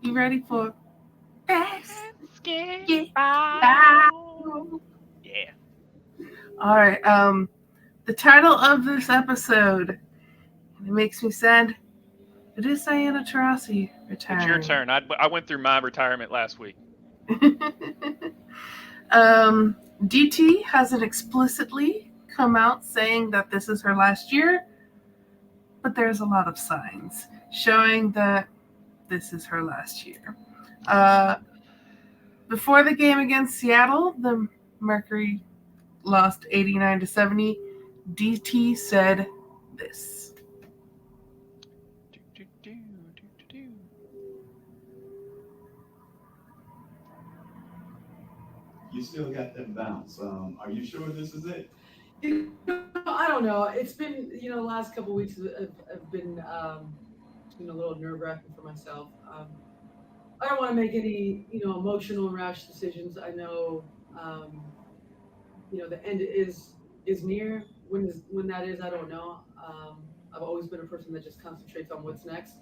You ready for Basketball? Yeah. All right. The title of this episode, and it makes me sad. It is Diana Taurasi It's your retiring. turn. I went through my retirement last week. um, DT hasn't explicitly come out saying that this is her last year, but there's a lot of signs showing that this is her last year. Uh, Before the game against Seattle, the Mercury lost 89-70. DT said this. Do, do, do, do, do, do. You still got that bounce. Are you sure this is it? I don't know. It's been, the last couple of weeks have been, a little nerve-wracking for myself. I don't want to make any, emotional and rash decisions. I know, the end is near. When that is, I don't know. I've always been a person that just concentrates on what's next,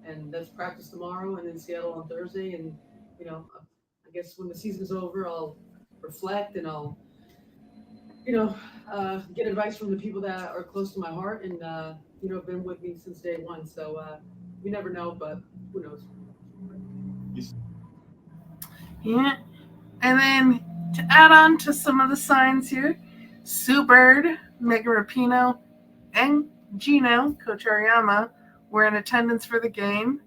and that's practice tomorrow, and then Seattle on Thursday, and I guess when the season's over, I'll reflect and I'll get advice from the people that are close to my heart and have been with me since day one. So you never know, but who knows? Yeah. And then to add on to some of the signs here, Sue Bird, Megan Rapinoe, and Gino, Coach Ariyama, were in attendance for the game,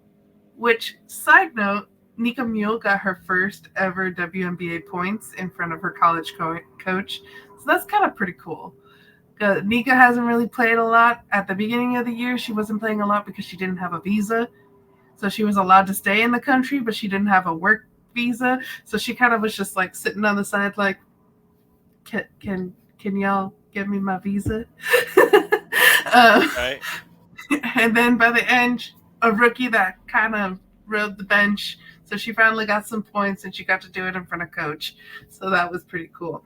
which, side note, Nika Mule got her first ever WNBA points in front of her college coach. So that's kind of pretty cool. Nika hasn't really played a lot. At the beginning of the year, she wasn't playing a lot because she didn't have a visa. So she was allowed to stay in the country, but she didn't have a work visa. So she kind of was just like sitting on the side like, can y'all give me my visa? Right. And then by the end, a rookie that kind of rode the bench. So she finally got some points and she got to do it in front of coach. So that was pretty cool.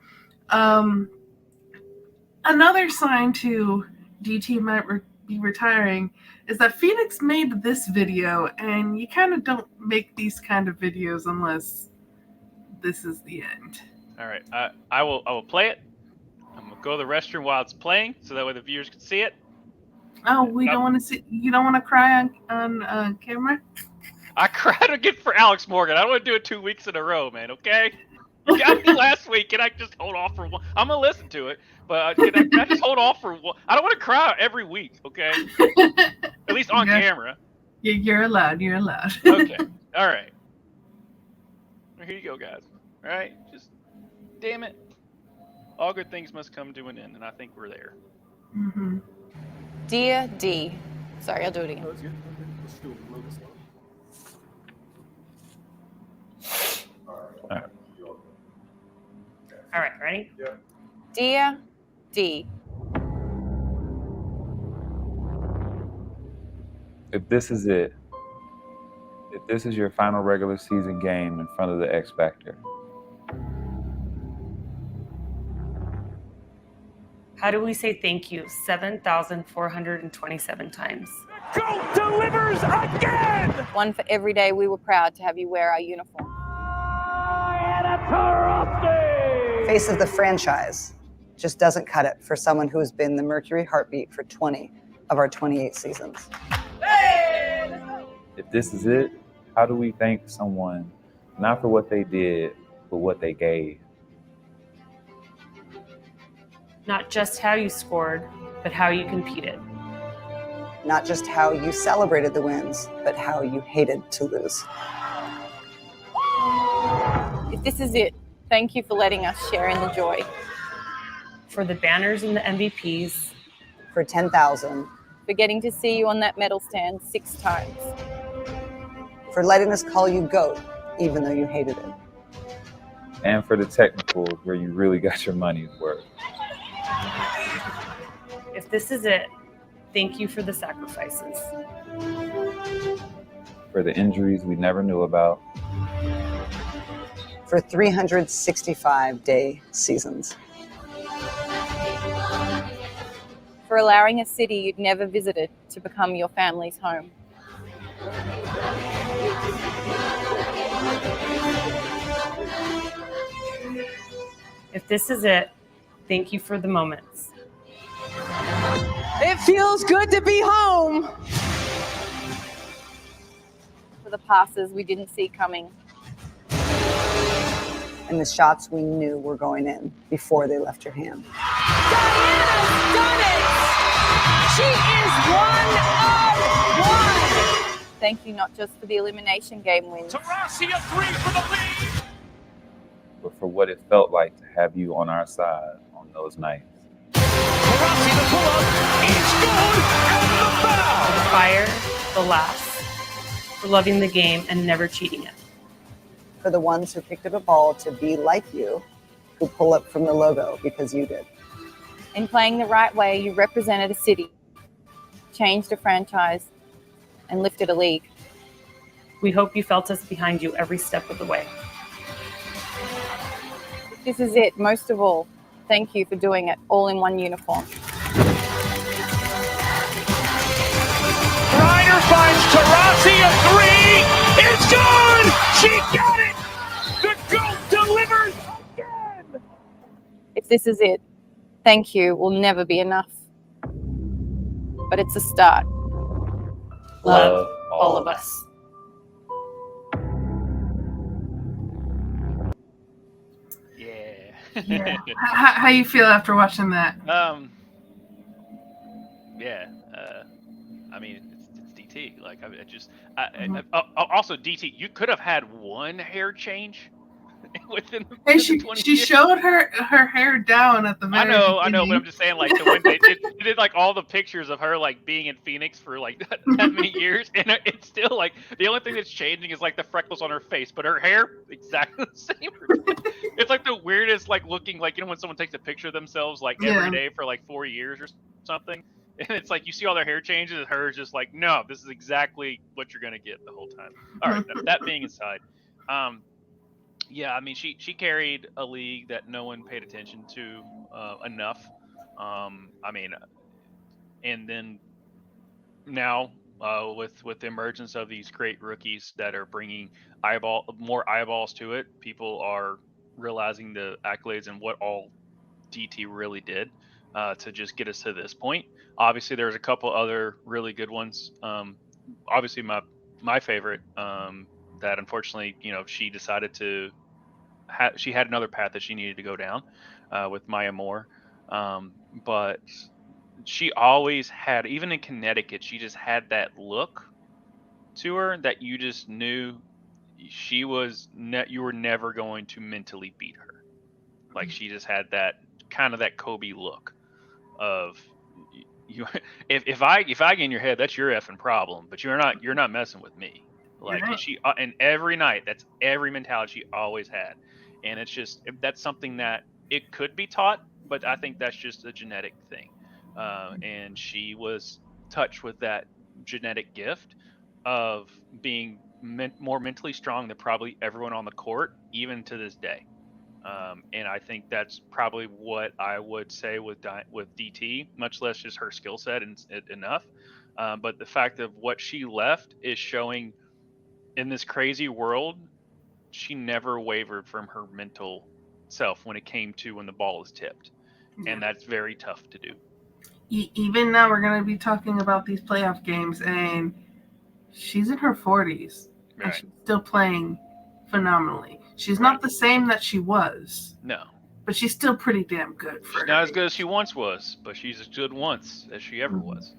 Another sign to DT might be retiring is that Phoenix made this video, and you kind of don't make these kind of videos unless this is the end. All right. I will play it. I'm gonna go to the restroom while it's playing, so that way the viewers can see it. Oh, we don't want to see. You don't want to cry on camera. I cried again for Alex Morgan. I don't want to do it 2 weeks in a row, man. Okay. You got me last week. Can I just hold off for one? I'm gonna listen to it, but can I just hold off for one? I don't want to cry every week. Okay. At least on camera. You're allowed. You're allowed. Okay. All right. Here you go, guys. All right. Just damn it. All good things must come to an end, and I think we're there. Mm-hmm. Dear D. Sorry, I'll do it again. All right, ready? Yeah. Dear D. If this is it, if this is your final regular season game in front of the X Factor, How do we say thank you 7,427 times? GOAT delivers again! One for every day we were proud to have you wear our uniform. Diana Taurasi! Face of the franchise just doesn't cut it for someone who has been the Mercury heartbeat for 20 of our 28 seasons. if this is it, how do we thank someone not for what they did, but what they gave? Not just how you scored, but how you competed. Not just how you celebrated the wins, but how you hated to lose. If this is it, thank you for letting us share in the joy. For the banners and the MVPs. For 10,000. For getting to see you on that medal stand 6 times. For letting us call you GOAT, even though you hated it. And for the technicals where you really got your money's worth. If this is it, thank you for the sacrifices. For the injuries we never knew about. For 365-day seasons. For allowing a city you'd never visited to become your family's home. If this is it, thank you for the moments. It feels good to be home. For the passes we didn't see coming. And the shots we knew were going in before they left your hand. Diana's done it! She is one of one! Thank you not just for the elimination game wins, Taurasi a 3 for the lead. but for what it felt like to have you on our side on those nights. Taurasi the pull-up. It's good. And the foul. The fire, the laughs, for loving the game and never cheating it. For the ones who picked up a ball to be like you, who pull up from the logo because you did. in playing the right way, you represented a city, changed a franchise, and lifted a league. We hope you felt us behind you every step of the way. This is it. Most of all, thank you for doing it all in one uniform. Ryder finds Taurasi a 3. It's good. She got it. The GOAT delivers again. If this is it, thank you will never be enough. But it's a start. Love all of us. Yeah. How you feel after watching that? Yeah. I mean, it's DT. Like, also DT. You could have had one hair change within the Hey, 20 she years. showed her hair down at the very I know, but beginning. I'm just saying, like, the one they did like all the pictures of her like being in Phoenix for like that many years, and it's still like the only thing that's changing is like the freckles on her face, but her hair exactly the same. It's like the weirdest, like looking like, you know, when someone takes a picture of themselves like every day for like 4 years or something, and it's like you see all their hair changes, and hers just like, no, this is exactly what you're gonna get the whole time. All right, that being aside, yeah, I mean, she carried a league that no one paid attention to enough. I mean, and then now with the emergence of these great rookies that are bringing more eyeballs to it, people are realizing the accolades and what all DT really did to just get us to this point. Obviously, there's a couple other really good ones. Obviously, my favorite that unfortunately, you know, she decided to. She had another path that she needed to go down with Maya Moore, but she always had, even in Connecticut, she just had that look to her that you just knew you were never going to mentally beat her. Like, she just had that kind of that Kobe look of you. If I get in your head, that's your effing problem, but you're not messing with me. Like, Right. and she and every night, that's every mentality she always had, and it's just that's something that it could be taught, but I think that's just a genetic thing, and she was touched with that genetic gift of being more mentally strong than probably everyone on the court, even to this day. And I think that's probably what I would say with DT, much less just her skill set and enough. But the fact of what she left is showing in this crazy world, she never wavered from her mental self when it came to when the ball is tipped. And that's very tough to do. Even now, we're going to be talking about these playoff games, and she's in her 40s, and she's still playing phenomenally. She's not the same that she was. No. But she's still pretty damn good for her. Not as good as she once was, but she's as good once as she ever was.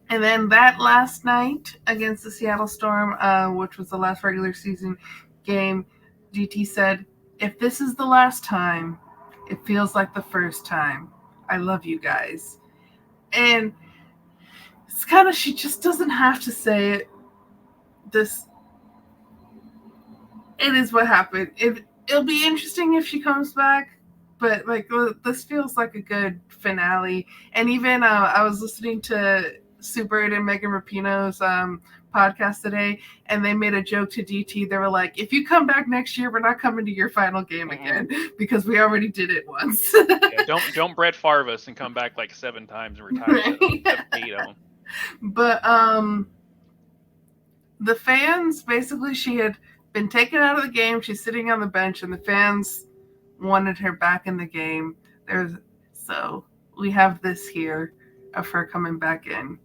And then that last night against the Seattle Storm, which was the last regular season game, DT said, "If this is the last time, it feels like the first time. I love you guys." And it's kind of, she just doesn't have to say it. It is what happened. It'll be interesting if she comes back, but like, this feels like a good finale. And even I was listening to Super and Megan Rapinoe's podcast today, and they made a joke to DT. They were like, "If you come back next year, we're not coming to your final game again because we already did it once." Yeah, don't Brett Favre us and come back like 7 times and retire. Right. Have 8 of them. But the fans, basically, she had been taken out of the game. She's sitting on the bench, and the fans wanted her back in the game. So we have this here of her coming back in.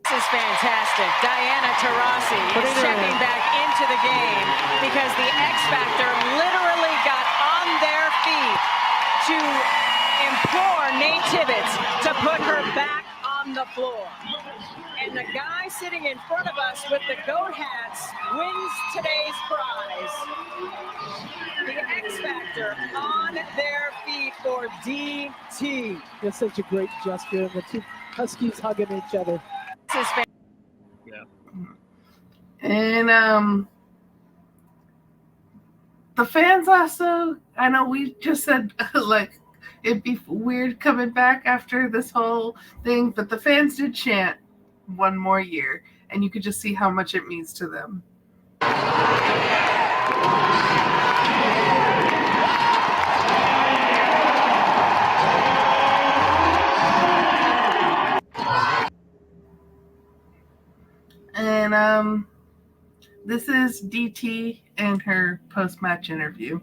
This is fantastic. Diana Taurasi is checking back into the game because the X Factor literally got on their feet to implore Nate Tibbetts to put her back on the floor. And the guy sitting in front of us with the goat hats wins today's prize. The X Factor on their feet for DT. That's such a great gesture, and the two Huskies hugging each other. This is And the fans also, I know we just said like it'd be weird coming back after this whole thing, but the fans did chant one more year, and you could just see how much it means to them. And this is DT and her post-match interview.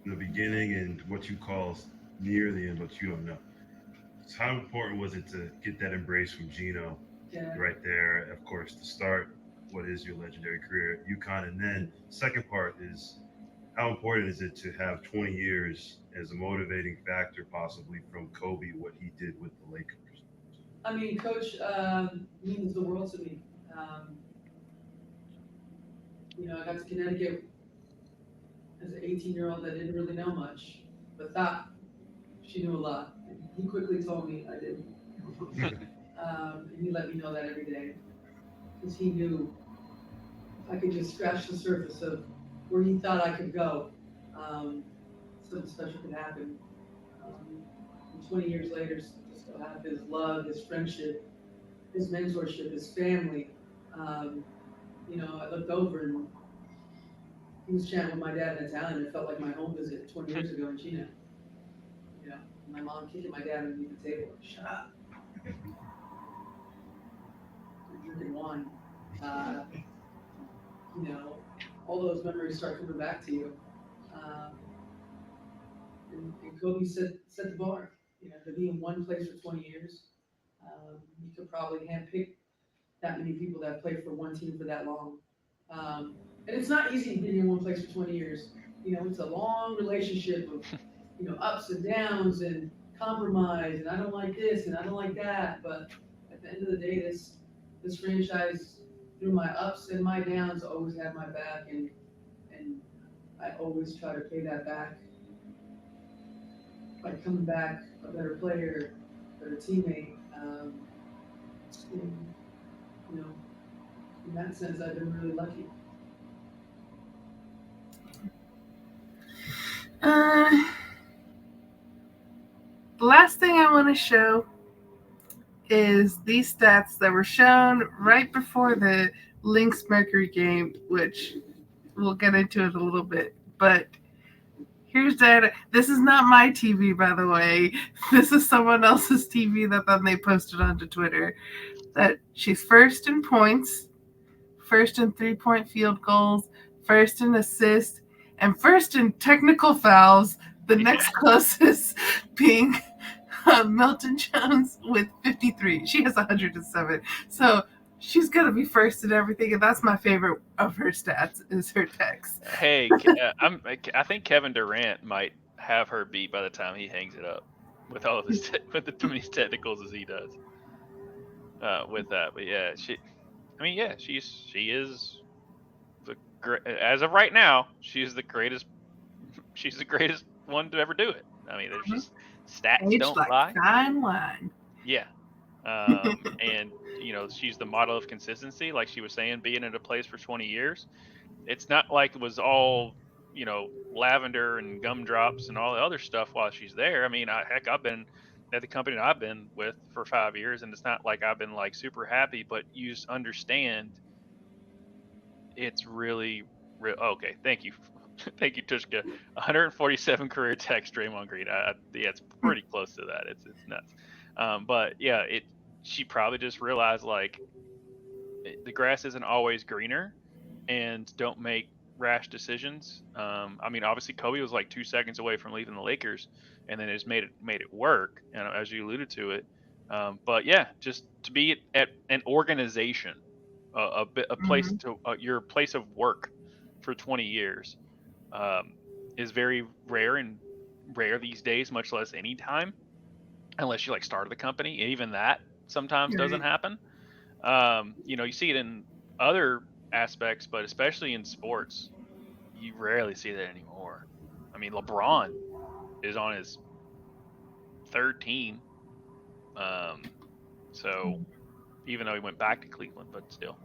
In the beginning and what you call near the end, but you don't know. So how important was it to get that embrace from Gino right there? Of course, to start what is your legendary career at UConn, and then second part is how important is it to have 20 years as a motivating factor, possibly from Kobe, what he did with the Lakers? I mean, Coach means the world to me. I got to Connecticut as an 18-year-old that didn't really know much, but thought she knew a lot. He quickly told me I didn't. And he let me know that every day, because he knew if I could just scratch the surface of where he thought I could go, something special could happen. And 20 years later, to still have his love, his friendship, his mentorship, his family. I looked over and he was chatting with my dad in Italian. It felt like my home visit 20 years ago in Chino. My mom kicking my dad underneath the table, like, shut up. You're drinking wine. All those memories start coming back to you. And Kobe set the bar. To be in one place for 20 years, you could probably handpick that many people that play for one team for that long. And it's not easy being in one place for 20 years. It's a long relationship of, ups and downs and compromise, and I don't like this and I don't like that. But at the end of the day, this franchise, through my ups and my downs, always had my back, and I always try to pay that back by coming back a better player, better teammate. In that sense, I've been really lucky. The last thing I want to show is these stats that were shown right before the Lynx Mercury game, which we'll get into it a little bit. But here's data. This is not my TV, by the way. This is someone else's TV that then they posted onto Twitter. That she's first in points, first in 3-point field goals, first in assists, and first in technical fouls. The next closest being Milton Jones with 53. She has 107. So she's going to be first in everything, and that's my favorite of her stats is her techs. Hey, I think Kevin Durant might have her beat by the time he hangs it up with all of his with the too many technicals as he does. With that, but yeah, she is as of right now, she's the greatest. She's the greatest one to ever do it. I mean, there's just stats don't lie. Fine wine. Yeah, and she's the model of consistency, like she was saying, being in a place for 20 years. It's not like it was all lavender and gumdrops and all the other stuff while she's there. I mean, I've been at the company that I've been with for 5 years, and it's not like I've been like super happy, but you just understand it's really okay. Thank you. Thank you, Tushka. 147 career techs, Draymond Green. Yeah, it's pretty close to that. It's nuts. But yeah, she probably just realized like the grass isn't always greener, and don't make rash decisions. I mean, obviously Kobe was like 2 seconds away from leaving the Lakers, and then it's made it work. And as you alluded to it, but yeah, just to be at an organization, a place to your place of work for 20 years, is very rare and rare these days, much less any time, unless you like started the company. Even that sometimes doesn't Right. happen. You see it in other aspects, but especially in sports, you rarely see that anymore. I mean, LeBron is on his third team. So even though he went back to Cleveland, but still.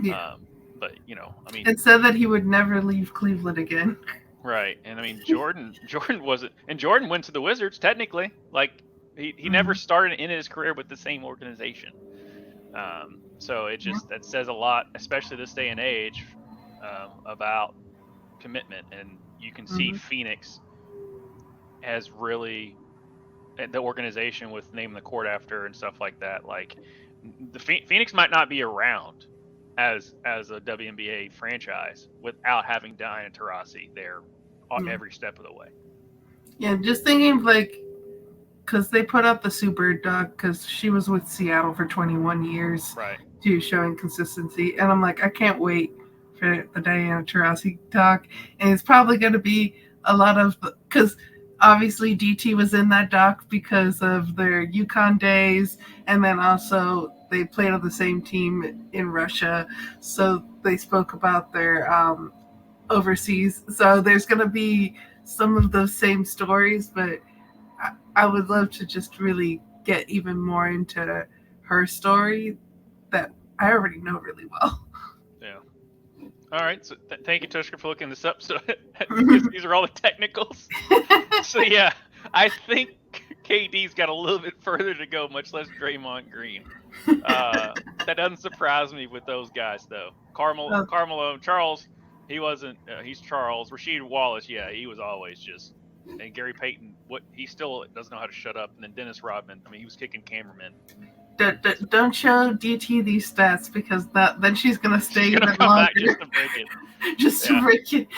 Yeah. But I mean, And said that he would never leave Cleveland again. right. And I mean, Jordan wasn't, and Jordan went to the Wizards technically. Like he never started in his career with the same organization. So that says a lot, especially this day and age, about commitment. And you can see Phoenix has really, the organization with naming the court after and stuff like that. Like the Phoenix might not be around as a WNBA franchise without having Diana Taurasi there every step of the way. Yeah, just thinking like, because they put out the Super doc because she was with Seattle for 21 years, right? Showing consistency, and I'm like, I can't wait for the Diana Taurasi doc, and it's probably going to be a lot of, because obviously DT was in that doc because of their UConn days, and then also they played on the same team in Russia, so they spoke about their overseas. So there's going to be some of those same stories, but I would love to just really get even more into her story that I already know really well. Yeah. All right. So thank you, Tushka, for looking this up. So these are all the technicals. So yeah, I think KD's got a little bit further to go, much less Draymond Green. That doesn't surprise me with those guys, though. Carmelo, Charles, he wasn't. He's Charles. Rasheed Wallace, yeah, he was always just. And Gary Payton, he still doesn't know how to shut up. And then Dennis Rodman, I mean, he was kicking cameramen. Don't show DT these stats because then she's gonna stay She's gonna even come longer. back just to break it. Just to break it.